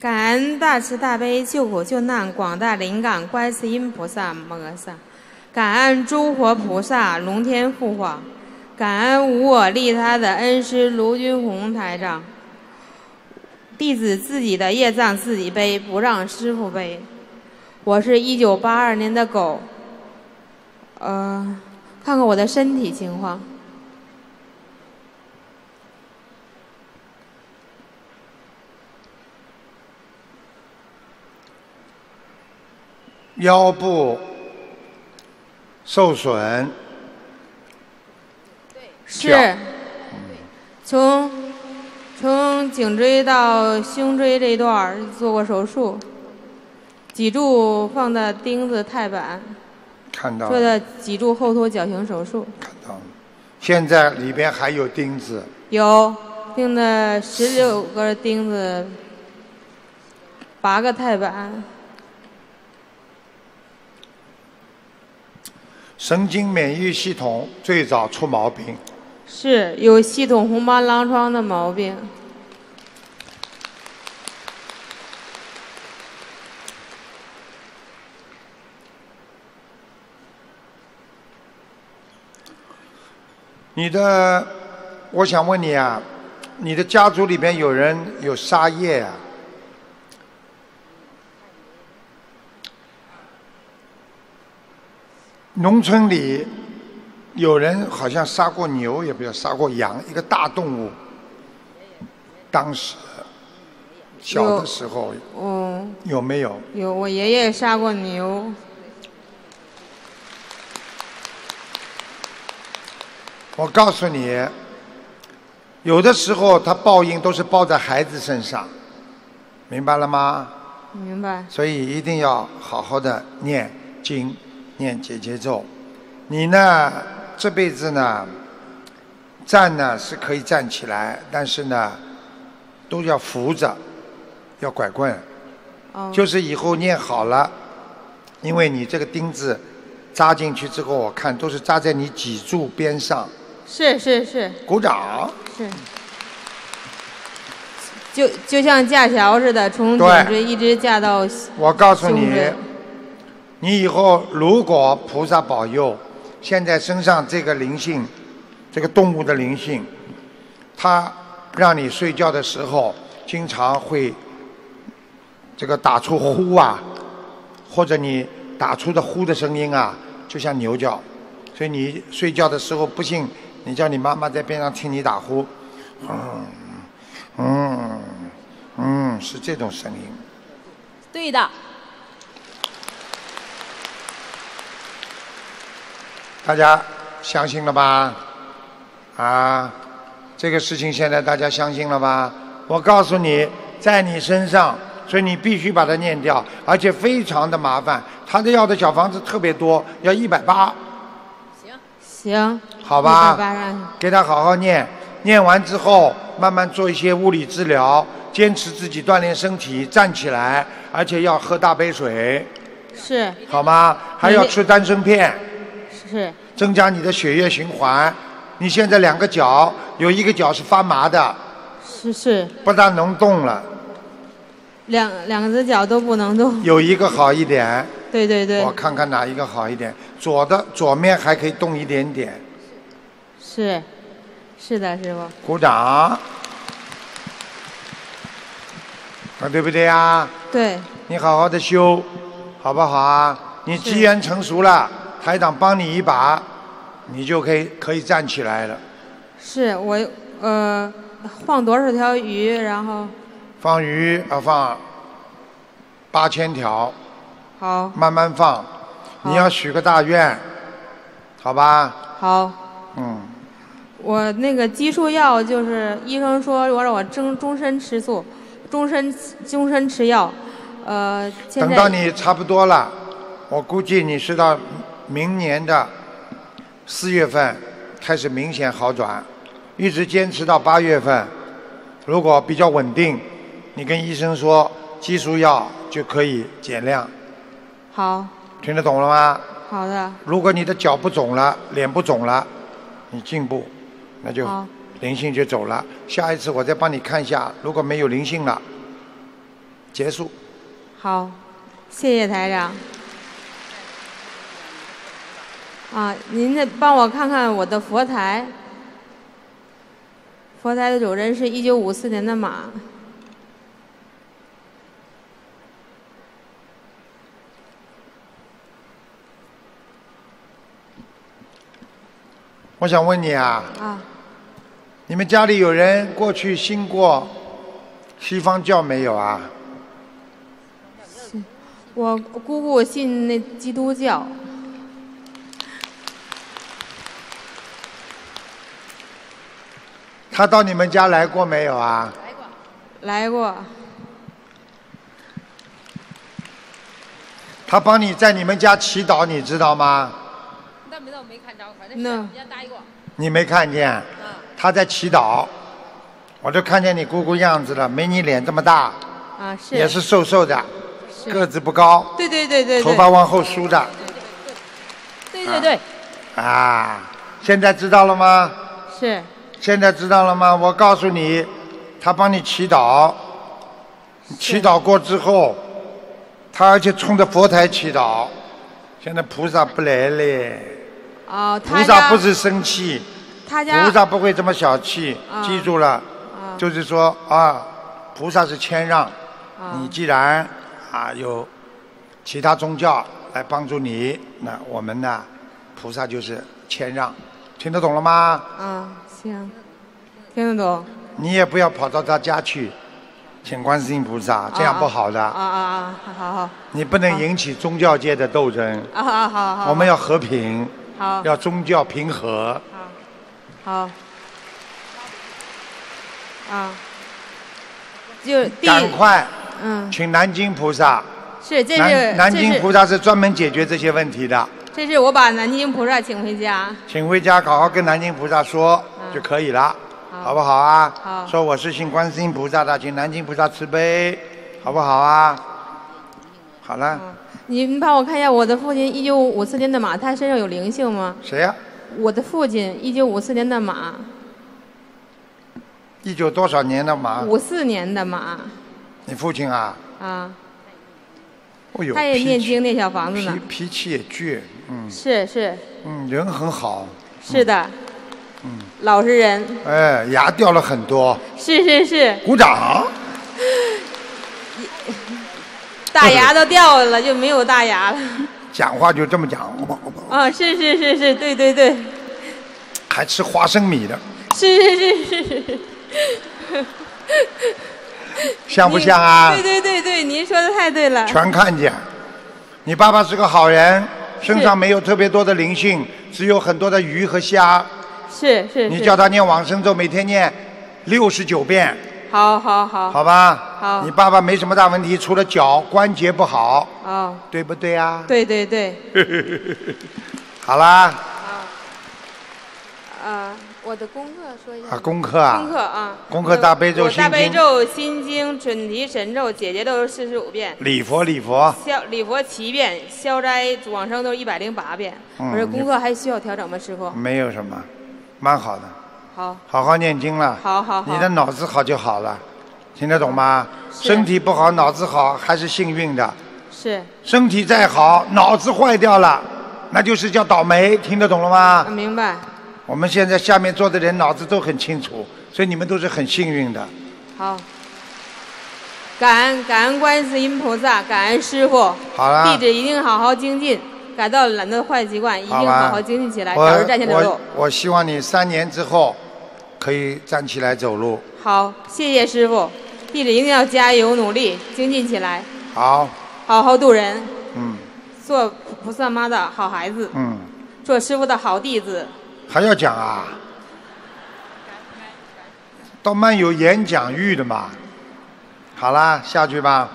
感恩大慈大悲救苦救难广大灵感观世音菩萨摩诃萨，感恩诸佛菩萨龙天护法，感恩无我利他的恩师卢军红台长。弟子自己的业障自己背，不让师父背。我是1982年的狗，看看我的身体情况。腰部受损，是，从颈椎到胸椎这一段做过手术，脊柱放的钉子钛板，看到做的脊柱后脱矫形手术。看到了，现在里边还有钉子，有钉的16个钉子，8个钛板。神经免疫系统最早出毛病，是有系统红斑狼疮的毛病。我想问你啊，你的家族里边有人有杀业啊？农村里有人好像杀过牛，也不要杀过羊，一个大动物。当时小的时候，有没有？有，我爷爷杀过牛。我告诉你，有的时候他报应都是报在孩子身上，明白了吗？明白。所以一定要好好的念经。念解结咒，你呢这辈子呢站呢是可以站起来，但是呢都要扶着，要拐棍。就是以后念好了，因为你这个钉子扎进去之后，我看都是扎在你脊柱边上。是。鼓掌。是。就像架桥似的，从颈椎一直架到胸椎。我告诉你。你以后如果菩萨保佑，现在身上这个灵性，这个动物的灵性，它让你睡觉的时候经常会这个打出呼啊，或者你打出的呼的声音啊，就像牛叫。所以你睡觉的时候，不信你叫你妈妈在边上听你打呼，是这种声音。对的。大家相信了吧？这个事情现在大家相信了吧？我告诉你，在你身上，所以你必须把它念掉，而且非常的麻烦。他的要的小房子特别多，要180。行。好吧。180。给他好好念，念完之后慢慢做一些物理治疗，坚持自己锻炼身体，站起来，而且要喝大杯水。是。好吗？还要吃丹参片。是。增加你的血液循环。你现在2个脚，有一个脚是发麻的。是。不大能动了。两只脚都不能动。有一个好一点。对。我看看哪一个好一点。左面还可以动一点点。是的，师傅。鼓掌。对不对啊？对。你好好的修，好不好啊？你机缘成熟了。台长帮你一把，你就可以站起来了。是我放多少条鱼，然后放鱼放8000条。好。慢慢放，你要许个大愿，好吧？好。我那个激素药就是医生说我让我终身吃素，终身吃药。等到你差不多了，我估计你是到明年的4月份开始明显好转，一直坚持到8月份，如果比较稳定，你跟医生说激素药就可以减量。好。听得懂了吗？好的。如果你的脚不肿了，脸不肿了，你进步，那就灵性就走了。下一次我再帮你看一下，如果没有灵性了，结束。好，谢谢台长。啊，您再帮我看看我的佛台。佛台的主人是1954年的马。我想问你啊，啊，你们家里有人过去信过西方教没有啊？我姑姑信那基督教。他到你们家来过没有啊？来过。他帮你在你们家祈祷，你知道吗？那没看着，反正人家待过。你没看见？他在祈祷，我就看见你姑姑样子了，没你脸这么大。啊，是。也是瘦瘦的，个子不高。对对对对。头发往后梳的。对对对。啊，现在知道了吗？是。现在知道了吗？我告诉你，他帮你祈祷，祈祷过之后，他而且冲着佛台祈祷。现在菩萨不来了。哦，菩萨不是生气，菩萨不会这么小气。记住了，就是说啊，菩萨是谦让。你既然有其他宗教来帮助你，那我们呢，菩萨就是谦让。听得懂了吗？行，听得懂。你也不要跑到他家去，请观世音菩萨，这样不好的。好。你不能引起宗教界的斗争。好。我们要和平。好。要宗教平和。好。就赶快。嗯。请南京菩萨。是，这是南京菩萨是专门解决这些问题的。这是我把南京菩萨请回家。请回家，好好跟南京菩萨说就可以了，好不好啊？好。说我是信观世音菩萨的，请南京菩萨慈悲，好不好啊？好了。您帮我看一下，我的父亲1954年的马，他身上有灵性吗？谁呀？我的父亲1954年的马。19多少年的马？54年的马。你父亲啊？哦呦，他也念经念小房子呢。脾气也倔，是。人很好。是的。老实人。牙掉了很多。是。鼓掌。大牙都掉了，就没有大牙了。讲话就这么讲。是，对。还吃花生米的。是。像不像啊？对，您说的太对了。全看见。你爸爸是个好人，身上没有特别多的灵性，只有很多的鱼和虾。是。你叫他念往生咒，每天念69遍。好。好吧。好。你爸爸没什么大问题，除了脚关节不好。对不对啊？对。好啦。我的功课说一下。功课啊。功课大悲咒、心经。大悲咒、心经、准提神咒、解结咒45遍。礼佛。礼佛7遍，消灾往生咒108遍。我这功课还需要调整吗，师傅？没有什么，蛮好的。好好念经了。好。你的脑子好就好了，听得懂吗？身体不好，脑子好还是幸运的。是。身体再好，脑子坏掉了，那就是叫倒霉，听得懂了吗？明白。我们现在下面坐的人脑子都很清楚，所以你们都是很幸运的。好。感恩观世音菩萨，感恩师傅。好了。弟子一定好好精进，改掉懒惰坏习惯，一定好好精进起来，早日站起来走路。我希望你3年之后可以站起来走路。好，谢谢师傅，弟子一定要加油努力，精进起来。好好度人。做菩萨妈的好孩子。做师傅的好弟子。还要讲啊？倒蛮有演讲欲的嘛。好啦，下去吧。